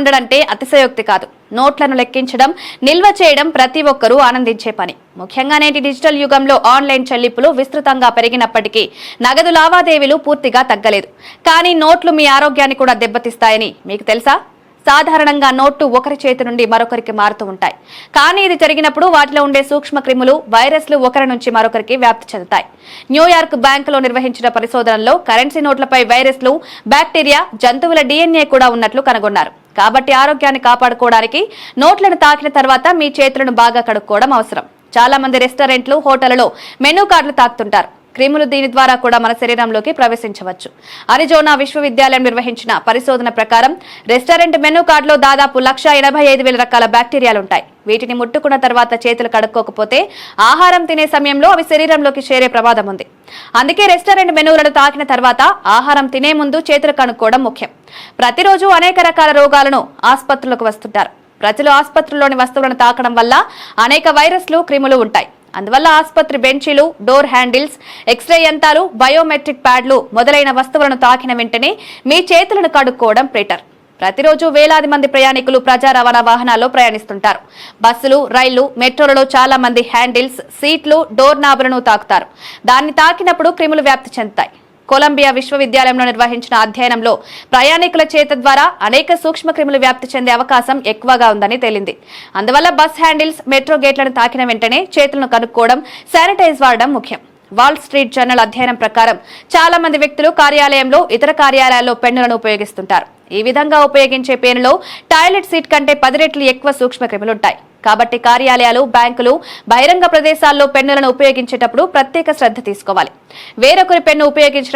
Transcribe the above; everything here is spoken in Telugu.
ఉండడంటే అతిశయోక్తి కాదు. నోట్లను లెక్కించడం, నిల్వ చేయడం ప్రతి ఒక్కరూ ఆనందించే పని. ముఖ్యంగా నేటి డిజిటల్ యుగంలో ఆన్లైన్ చెల్లింపులు విస్తృతంగా పెరిగినప్పటికీ నగదు లావాదేవీలు పూర్తిగా తగ్గలేదు. కానీ నోట్లు మీ ఆరోగ్యాన్ని కూడా దెబ్బతీస్తాయని మీకు తెలుసా? సాధారణంగా నోట్లు ఒకరి చేతి నుండి మరొకరికి మారుతూ ఉంటాయి. కానీ ఇది జరిగినప్పుడు వాటిలో ఉండే సూక్ష్మ క్రిములు, వైరస్లు ఒకరి నుంచి మరొకరికి వ్యాప్తి చెందుతాయి. న్యూయార్క్ బ్యాంకులో నిర్వహించిన పరిశోధనలో కరెన్సీ నోట్లపై వైరస్లు, బ్యాక్టీరియా, జంతువుల DNA కూడా ఉన్నట్లు కనుగొన్నారు. కాబట్టి ఆరోగ్యాన్ని కాపాడుకోవడానికి నోట్లను తాకిన తర్వాత మీ చేతులను బాగా కడుక్కోవడం అవసరం. చాలా మంది రెస్టారెంట్లు, హోటళ్లలో మెనూ కార్డులు తాకుతుంటారు. క్రిములు దీని ద్వారా కూడా మన శరీరంలోకి ప్రవేశించవచ్చు. అరిజోనా విశ్వవిద్యాలయం నిర్వహించిన పరిశోధన ప్రకారం రెస్టారెంట్ మెనూ కార్డులో దాదాపు 1,85,000 రకాల బ్యాక్టీరియాలుంటాయి. వీటిని ముట్టుకున్న తర్వాత చేతులు కడుక్కోకపోతే ఆహారం తినే సమయంలో అవి శరీరంలోకి చేరే ప్రమాదం ఉంది. అందుకే రెస్టారెంట్ మెనూలను తాకిన తర్వాత ఆహారం తినే ముందు చేతులు కడుక్కోవడం ముఖ్యం. ప్రతిరోజు అనేక రకాల రోగాలను ఆసుపత్రులకు వస్తుంటారు. ప్రజలు ఆసుపత్రుల్లోని వస్తువులను తాకడం వల్ల అనేక వైరస్లు, క్రిములు ఉంటాయి. అందువల్ల ఆసుపత్రి బెంచీలు, డోర్ హ్యాండిల్స్, ఎక్స్రే యంత్రాలు, బయోమెట్రిక్ ప్యాడ్లు మొదలైన వస్తువులను తాకిన వెంటనే మీ చేతులను కడుక్కోవడం బెటర్. ప్రతిరోజు వేలాది మంది ప్రయాణికులు ప్రజా రవాణా వాహనాల్లో ప్రయాణిస్తుంటారు. బస్సులు, రైళ్లు, మెట్రోలలో చాలా మంది హ్యాండిల్స్, సీట్లు, డోర్ నాబులను తాకుతారు. దాన్ని తాకినప్పుడు క్రిములు వ్యాప్తి చెందుతాయి. కొలంబియా విశ్వవిద్యాలయంలో నిర్వహించిన అధ్యయనంలో ప్రయాణికుల చేత ద్వారా అనేక సూక్ష్మ క్రిములు వ్యాప్తి చెందే అవకాశం ఎక్కువగా ఉందని తేలింది. అందువల్ల బస్ హ్యాండిల్స్, మెట్రో గేట్లను తాకిన వెంటనే చేతులను కడుక్కోవడం, శానిటైజ్ వాడడం ముఖ్యం. వాల్ స్ట్రీట్ జర్నల్ అధ్యయనం ప్రకారం చాలా మంది వ్యక్తులు కార్యాలయంలో, ఇతర కార్యాలయాల్లో పెన్నులను ఉపయోగిస్తుంటారు. ఈ విధంగా ఉపయోగించే పెన్నులో టాయిలెట్ సీట్ కంటే 10 రెట్లు ఎక్కువ సూక్ష్మ క్రిములుంటాయి. కాబట్టి కార్యాలయాలు, బ్యాంకులు, బహిరంగ ప్రదేశాల్లో పెన్నులను ఉపయోగించేటప్పుడు ప్రత్యేక శ్రద్ధ తీసుకోవాలి. వేరొకరి పెన్ను ఉపయోగించడం